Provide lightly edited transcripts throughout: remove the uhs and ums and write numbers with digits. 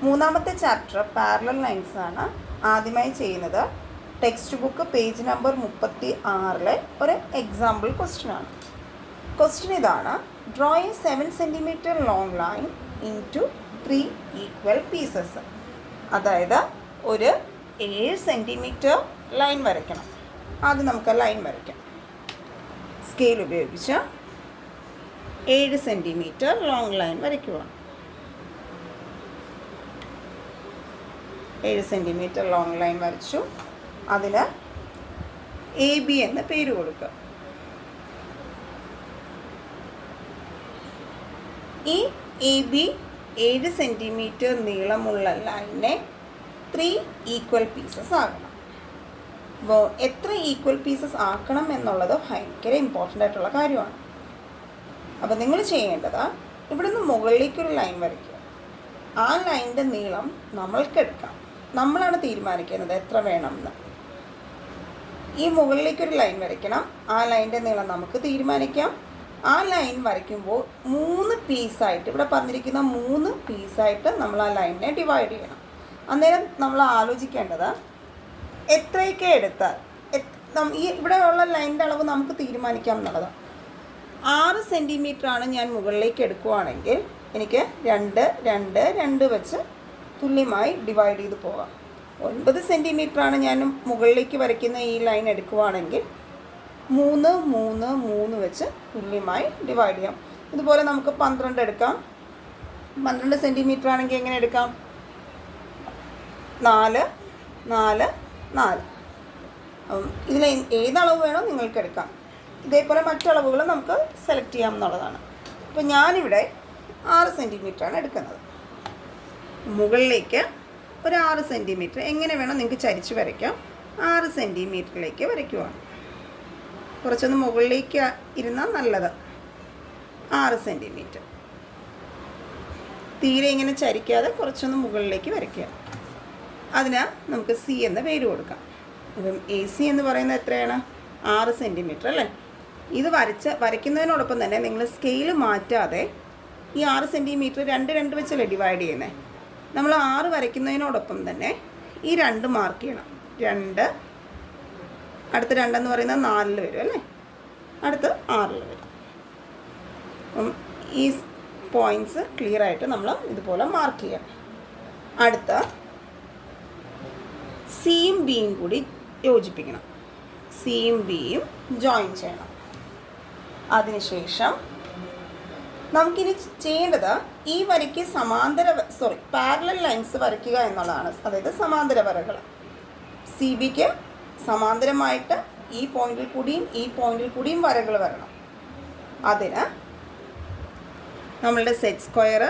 മൂന്നാമത്തെ chapter parallel lines ആണ് ആദ്യമായി ചെയ്യുന്നത്. ടെക്സ്റ്റ് ബുക്ക് പേജ് നമ്പർ 36 ഒരു എക്സാമ്പിൾ ക്വസ്റ്റ്യൻ ആണ്. ക്വസ്റ്റ്യൻ ഇതാണ്: draw a 7 centimetre long line into 3 equal pieces. അതായത് ഒരു 7 സെൻറ്റിമീറ്റർ ലൈൻ വരയ്ക്കണം. ആദ്യം നമുക്ക് ലൈൻ വരയ്ക്കാം. സ്കെയിൽ ഉപയോഗിച്ച് 7 സെൻറ്റിമീറ്റർ ലോങ് ലൈൻ വരയ്ക്കുകയാണ്. 7 സെൻറ്റിമീറ്റർ ലോങ് ലൈൻ വരച്ചു. അതിന് എ ബി എന്ന പേര് കൊടുക്കുക. ഈ എ ബി 7 സെൻറ്റിമീറ്റർ നീളമുള്ള ലൈനെ 3 ഈക്വൽ പീസസ് ആക്കണം. അപ്പോൾ എത്ര ഈക്വൽ പീസസ് ആക്കണം എന്നുള്ളത് ഭയങ്കര ഇമ്പോർട്ടൻ്റ് ആയിട്ടുള്ള കാര്യമാണ്. അപ്പോൾ നിങ്ങൾ ചെയ്യേണ്ടത് ഇവിടുന്ന് മുകളിലേക്കൊരു ലൈൻ വരയ്ക്കുക. ആ ലൈനിൻ്റെ നീളം നമ്മൾക്കെടുക്കാം. നമ്മളാണ് തീരുമാനിക്കുന്നത് എത്ര വേണമെന്ന്. ഈ മുകളിലേക്കൊരു ലൈൻ വരയ്ക്കണം. ആ ലൈനിൻ്റെ നീളം നമുക്ക് തീരുമാനിക്കാം. ആ ലൈൻ വരയ്ക്കുമ്പോൾ 3 പീസായിട്ട്, ഇവിടെ പറഞ്ഞിരിക്കുന്ന 3 പീസായിട്ട് നമ്മൾ ആ ലൈനിനെ ഡിവൈഡ് ചെയ്യണം. അന്നേരം നമ്മൾ ആലോചിക്കേണ്ടത് എത്രയൊക്കെ എടുത്താൽ ഈ ഇവിടെ ഉള്ള ലൈനിൻ്റെ അളവ് നമുക്ക് തീരുമാനിക്കാം എന്നുള്ളതാണ്. 6 സെൻറ്റിമീറ്ററാണ് ഞാൻ മുകളിലേക്ക് എടുക്കുകയാണെങ്കിൽ എനിക്ക് 2, 2, 2 വെച്ച് തുല്യമായി ഡിവൈഡ് ചെയ്ത് പോകാം. 9 സെൻറ്റിമീറ്ററാണ് ഞാൻ മുകളിലേക്ക് വരയ്ക്കുന്ന ഈ ലൈൻ എടുക്കുകയാണെങ്കിൽ 3, 3, 3 വെച്ച് തുല്യമായി ഡിവൈഡ് ചെയ്യാം. ഇതുപോലെ നമുക്ക് 12 എടുക്കാം. 12 സെൻറ്റിമീറ്റർ ആണെങ്കിൽ എങ്ങനെ എടുക്കാം? 4, 4, 4. ഇതിൽ ഏതളവ് വേണോ നിങ്ങൾക്ക് എടുക്കാം. ഇതേപോലെ മറ്റളവുകൾ നമുക്ക് സെലക്ട് ചെയ്യാം എന്നുള്ളതാണ്. അപ്പോൾ ഞാനിവിടെ 6 സെൻറ്റിമീറ്ററാണ് എടുക്കുന്നത്. മുകളിലേക്ക് ഒരു 6 സെൻറ്റിമീറ്റർ എങ്ങനെ വേണം നിങ്ങൾക്ക് ചരിച്ച് വരയ്ക്കാം. 6 സെൻറ്റിമീറ്ററിലേക്ക് വരയ്ക്കുവാണ്. കുറച്ചൊന്ന് മുകളിലേക്ക് ഇരുന്നാൽ നല്ലത്. 6 സെൻറ്റിമീറ്റർ തീരെ ഇങ്ങനെ ചരിക്കാതെ കുറച്ചൊന്ന് മുകളിലേക്ക് വരയ്ക്കുക. അതിന് നമുക്ക് സി എന്ന പേര് കൊടുക്കാം. ഇതും എ സി എന്ന് പറയുന്നത് എത്രയാണ്? 6 സെൻറ്റിമീറ്റർ അല്ലേ? ഇത് വരയ്ക്കുന്നതിനോടൊപ്പം തന്നെ നിങ്ങൾ സ്കെയിൽ മാറ്റാതെ ഈ 6 സെൻറ്റിമീറ്റർ 2, 2 വെച്ചല്ലേ ഡിവൈഡ് ചെയ്യുന്നത്. നമ്മൾ 6 വരയ്ക്കുന്നതിനോടൊപ്പം തന്നെ ഈ 2 മാർക്ക് ചെയ്യണം. 2, അടുത്ത 2 എന്ന് പറയുന്നത് 4 വരും അല്ലേ? അടുത്ത് 6 വരും. അപ്പം ഈ പോയിൻറ്റ്സ് ക്ലിയർ ആയിട്ട് നമ്മൾ ഇതുപോലെ മാർക്ക് ചെയ്യാം. അടുത്ത സിയും ബിയും കൂടി യോജിപ്പിക്കണം. സിയും ബിയും ജോയിൻ ചെയ്യണം. അതിനുശേഷം നമുക്കിനി ചെയ്യേണ്ടത് ഈ വരയ്ക്ക് പാരലൽ ലൈൻസ് വരയ്ക്കുക എന്നുള്ളതാണ്. അതായത് സമാന്തര വരകൾ. സി ബിക്ക് സമാന്തരമായിട്ട് ഈ പോയിന്റിൽ കൂടിയും ഈ പോയിന്റിൽ കൂടിയും വരകൾ വരണം. അതിന് നമ്മളുടെ സെറ്റ് സ്ക്വയർ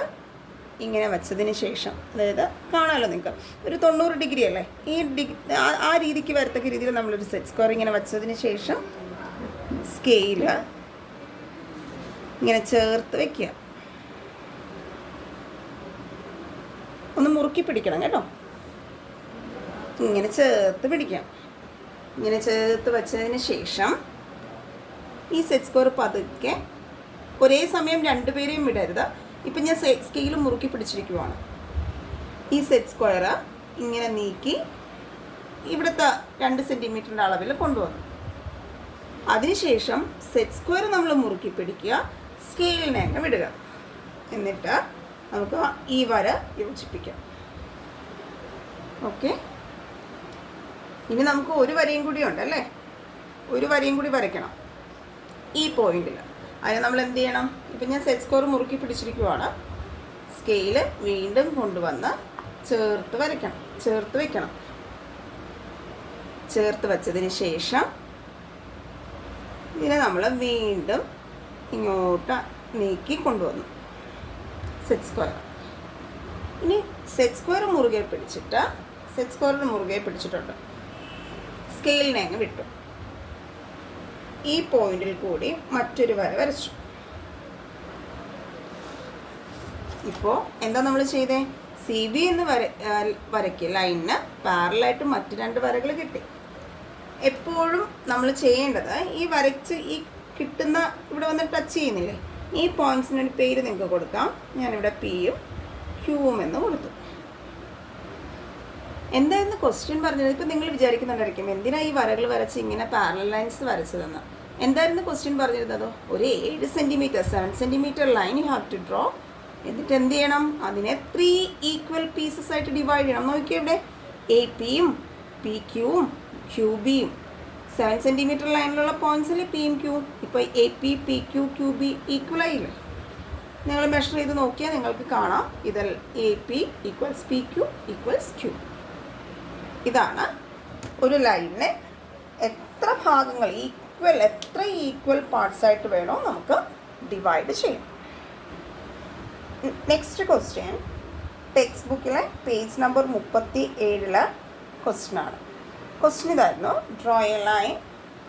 ഇങ്ങനെ വെച്ചതിന് ശേഷം, അതായത് കാണാമല്ലോ നിങ്ങൾക്ക്, ഒരു 90 ഡിഗ്രി അല്ലേ? ആ രീതിക്ക് വരത്തക്ക രീതിയിൽ നമ്മളൊരു സെറ്റ് സ്ക്വയർ ഇങ്ങനെ വെച്ചതിന് ശേഷം സ്കെയില് ഇങ്ങനെ ചേർത്ത് വയ്ക്കുക. ഒന്ന് മുറുക്കി പിടിക്കണം കേട്ടോ. ഇങ്ങനെ ചേർത്ത് പിടിക്കാം. ഇങ്ങനെ ചേർത്ത് വെച്ചതിന് ശേഷം ഈ സെറ്റ് സ്ക്വയർ പതുക്കെ, ഒരേ സമയം 2 പേരെയും വിടരുത്. ഇപ്പം ഞാൻ സ്കെയിൽ മുറുക്കി പിടിച്ചിരിക്കുവാണ്. ഈ സെറ്റ് സ്ക്വയർ ഇങ്ങനെ നീക്കി ഇവിടുത്തെ 2 സെൻറ്റിമീറ്ററിൻ്റെ അളവിൽ കൊണ്ടുവന്നു. അതിനുശേഷം സെറ്റ് സ്ക്വയർ നമ്മൾ മുറുക്കി പിടിക്കുക, സ്കെയിലിനെ അങ്ങ് വിടുക. എന്നിട്ട് നമുക്ക് ഈ വര യോജിപ്പിക്കാം. ഓക്കെ, ഇനി നമുക്ക് ഒരു വരയും കൂടി ഉണ്ടല്ലേ? ഒരു വരയും കൂടി വരയ്ക്കണം ഈ പോയിന്റിൽ. അതിന് നമ്മൾ എന്ത് ചെയ്യണം? ഇപ്പം ഞാൻ സെറ്റ് സ്ക്വയർ മുറുക്കി പിടിച്ചിരിക്കുവാണ്. സ്കെയില് വീണ്ടും കൊണ്ടുവന്ന് ചേർത്ത് വയ്ക്കണം. ചേർത്ത് വെച്ചതിന് ശേഷം ഇതിനെ നമ്മൾ വീണ്ടും ഇങ്ങോട്ട് നീക്കി കൊണ്ടുവന്നു സെറ്റ് സ്ക്വയർ. ഇനി സെറ്റ് സ്ക്വയർ മുറുകെ പിടിച്ചിട്ടുണ്ട്. സ്കെയിലിനെ അങ്ങ് വിട്ടു. ഈ പോയിന്റിൽ കൂടി മറ്റൊരു വര വരച്ചു. ഇപ്പോൾ എന്താ നമ്മൾ ചെയ്തേ? സി ബി എന്ന് വരയ്ക്ക് ലൈനിന് പാരലായിട്ട് മറ്റ് 2 വരകൾ കിട്ടി. എപ്പോഴും നമ്മൾ ചെയ്യേണ്ടത് ഈ വരച്ച് ഈ കിട്ടുന്ന ഇവിടെ വന്ന് ടച്ച് ചെയ്യുന്നില്ലേ, ഈ പോയിൻറ്റ്സിനൊരു പേര് നിങ്ങൾക്ക് കൊടുക്കാം. ഞാനിവിടെ പിയും ക്യൂവും എന്ന് കൊടുത്തു. എന്തായിരുന്നു ക്വസ്റ്റ്യൻ പറഞ്ഞത്? ഇപ്പം നിങ്ങൾ വിചാരിക്കുന്നുണ്ടായിരിക്കും എന്തിനാ ഈ വരകൾ വരച്ച് ഇങ്ങനെ പാരലൽ ലൈൻസ് വരച്ചതെന്ന്. എന്തായിരുന്നു ക്വസ്റ്റ്യൻ പറഞ്ഞിരുന്നത്? ഒരു 7 centimetre 7 centimetre line you have to draw. എന്നിട്ട് എന്ത് ചെയ്യണം? അതിനെ 3 ഈക്വൽ പീസസ് ആയിട്ട് ഡിവൈഡ് ചെയ്യണം. നോക്കിയേ ഇവിടെ എ പിയും പി ക്യൂവും ക്യൂ ബിയും 7 സെൻറ്റിമീറ്റർ ലൈനിലുള്ള പോയിൻറ്റ്സിൽ പിയും ക്യൂവും. ഇപ്പോൾ A P P Q Q B equal ആയില്ലേ? നിങ്ങൾ മെഷർ ചെയ്ത് നോക്കിയാൽ നിങ്ങൾക്ക് കാണാം ഇതിൽ A P equals P Q equals Q. ഇതാണ് ഒരു ലൈനിനെ എത്ര ഭാഗങ്ങൾ എത്ര ഈക്വൽ പാർട്സ് ആയിട്ട് വേണോ നമുക്ക് ഡിവൈഡ് ചെയ്യാം. നെക്സ്റ്റ് ക്വസ്റ്റ്യൻ ടെക്സ്റ്റ് ബുക്കിലെ പേജ് നമ്പർ 37 ക്വസ്റ്റ്യനാണ്. ക്വസ്റ്റ്യൻ ഇതായിരുന്നു, draw a line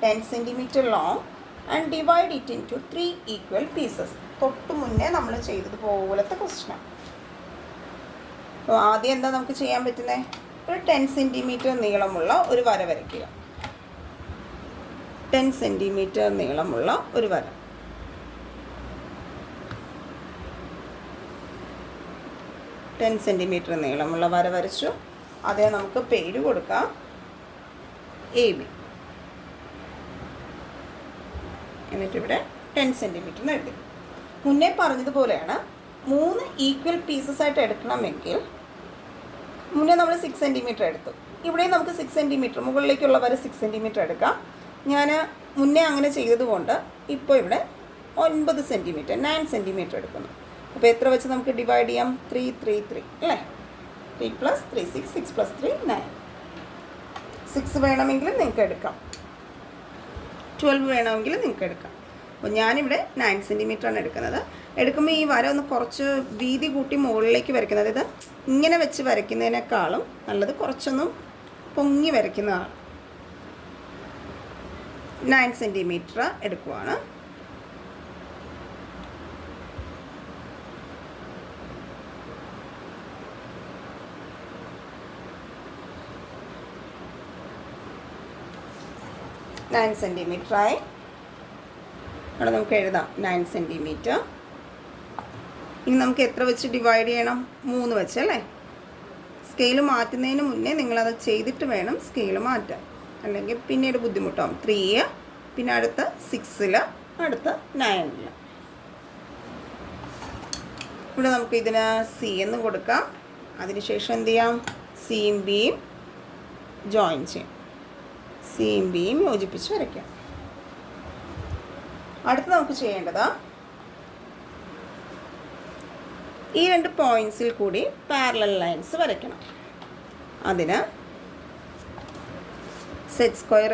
10 centimetre long and divide it into 3 equal pieces. തൊട്ട് മുന്നേ നമ്മൾ ചെയ്തതുപോലത്തെ ക്വസ്റ്റ്യനാണ്. അപ്പോൾ ആദ്യം എന്താ നമുക്ക് ചെയ്യാൻ പറ്റുന്നത്? ഒരു 10 സെൻറ്റിമീറ്റർ നീളമുള്ള ഒരു വര വരയ്ക്കുക. 10 സെൻറ്റിമീറ്റർ നീളമുള്ള ഒരു വര. സെൻറ്റിമീറ്റർ നീളമുള്ള വര വരച്ചു. അതിന് നമുക്ക് പേര് കൊടുക്കാം എ ബി. എന്നിട്ടിവിടെ 10 സെൻറ്റിമീറ്റർ എഴുതി. മുന്നേ പറഞ്ഞതുപോലെയാണ് 3 ഈക്വൽ പീസസ് ആയിട്ട് എടുക്കണമെങ്കിൽ മുന്നേ നമ്മൾ 6 സെൻറ്റിമീറ്റർ എടുത്തു. ഇവിടെയും നമുക്ക് 6 സെൻറ്റിമീറ്റർ മുകളിലേക്കുള്ള വരെ 6 സെൻറ്റിമീറ്റർ എടുക്കാം. ഞാൻ മുന്നേ അങ്ങനെ ചെയ്തതുകൊണ്ട് ഇപ്പോൾ ഇവിടെ 9 സെൻറ്റിമീറ്റർ 9 സെൻറ്റിമീറ്റർ എടുക്കുന്നു. അപ്പോൾ എത്ര വെച്ച് നമുക്ക് ഡിവൈഡ് ചെയ്യാം? 3 3 3 അല്ലേ? 3 + 3 6 6 + 3 9. 6 വേണമെങ്കിൽ നിങ്ങൾക്ക് എടുക്കാം, 12 വേണമെങ്കിൽ നിങ്ങൾക്ക് എടുക്കാം. അപ്പോൾ ഞാനിവിടെ 9 സെൻറ്റിമീറ്ററാണ് എടുക്കുന്നത്. എടുക്കുമ്പോൾ ഈ വര ഒന്ന് കുറച്ച് വീതി കൂട്ടി മുകളിലേക്ക് വരയ്ക്കുന്നത്. ഇത് ഇങ്ങനെ വെച്ച് വരയ്ക്കുന്നതിനേക്കാളും നല്ലത് കുറച്ചൊന്നും പൊങ്ങി വരയ്ക്കുന്നതാണ്. 9 സെൻറ്റിമീറ്റർ എടുക്കുവാണ്. നയൻ സെൻറ്റിമീറ്ററായി. അവിടെ നമുക്ക് എഴുതാം 9 സെൻറ്റിമീറ്റർ. ഇനി നമുക്ക് എത്ര വെച്ച് ഡിവൈഡ് ചെയ്യണം? 3 വെച്ച് അല്ലേ? സ്കെയിൽ മാറ്റുന്നതിന് മുന്നേ നിങ്ങളത് ചെയ്തിട്ട് വേണം സ്കെയിൽ മാറ്റാൻ, അല്ലെങ്കിൽ പിന്നീട് ബുദ്ധിമുട്ടാവും. 3, പിന്നെ അടുത്ത 6, അടുത്ത 9. ഇവിടെ നമുക്ക് ഇതിന് സി എന്ന് കൊടുക്കാം. അതിനുശേഷം എന്ത് ചെയ്യാം? സിയും ബിയും ജോയിൻ ചെയ്യാം. സിയും ബിയും യോജിപ്പിച്ച് വരയ്ക്കാം. അടുത്ത് നമുക്ക് ചെയ്യേണ്ടത് ഈ 2 പോയിൻറ്റ്സിൽ കൂടി പാരലൽ ലൈൻസ് വരയ്ക്കണം. അതിന് സെറ്റ് സ്ക്വയർ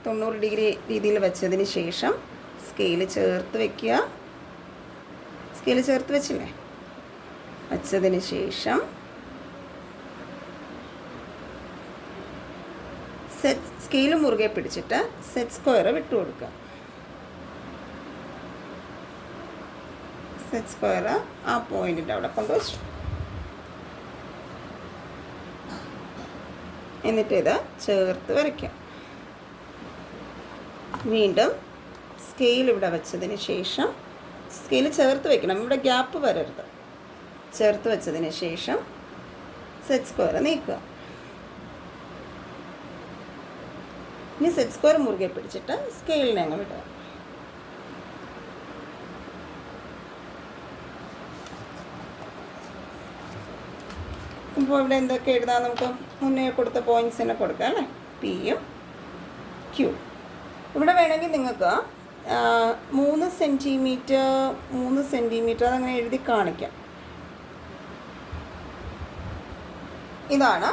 90 ഡിഗ്രി രീതിയിൽ വെച്ചതിന് ശേഷം സ്കെയിൽ ചേർത്ത് വയ്ക്കുക. സ്കെയിൽ ചേർത്ത് വെച്ചില്ലേ? വച്ചതിന് ശേഷം സ്കെയിൽ മുറുകെ പിടിച്ചിട്ട് സെറ്റ് സ്ക്വയർ വിട്ടുകൊടുക്കുക. സെറ്റ് സ്ക്വയർ ആ പോയിന്റിൻ്റെ അവിടെ കൊണ്ടുവച്ചു. എന്നിട്ട് ഇത് ചേർത്ത് വരയ്ക്കാം. വീണ്ടും സ്കെയിൽ ഇവിടെ വെച്ചതിന് ശേഷം സ്കെയിൽ ചേർത്ത് വയ്ക്കണം. ഇവിടെ ഗ്യാപ്പ് വരരുത്. ചേർത്ത് വെച്ചതിന് ശേഷം സെറ്റ് സ്ക്വയർ നീക്കുക. ഇനി സെറ്റ് സ്ക്വയർ മുറുകെ പിടിച്ചിട്ട് സ്കെയിലിനെ അങ്ങ് വിടുക. ഇപ്പോൾ ഇവിടെ എന്തൊക്കെ എഴുതാം? നമുക്ക് മുന്നേ കൊടുത്ത പോയിൻറ്റ്സിനെ കൊടുക്കാം അല്ലേ? പിയും ക്യൂ. ഇവിടെ വേണമെങ്കിൽ നിങ്ങൾക്ക് 3 സെൻറ്റിമീറ്റർ അതങ്ങനെ എഴുതി കാണിക്കാം. ഇതാണ്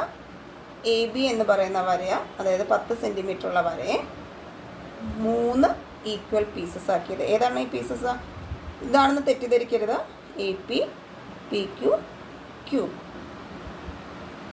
എ ബി എന്ന് പറയുന്ന വരയ, അതായത് 10 സെൻറ്റിമീറ്റർ ഉള്ള വരയെ 3 ഈക്വൽ പീസസ് ആക്കിയത്. ഏതാണ് ഈ പീസസ്? ഇതാണെന്ന് തെറ്റിദ്ധരിക്കരുത്. A P P Q Q.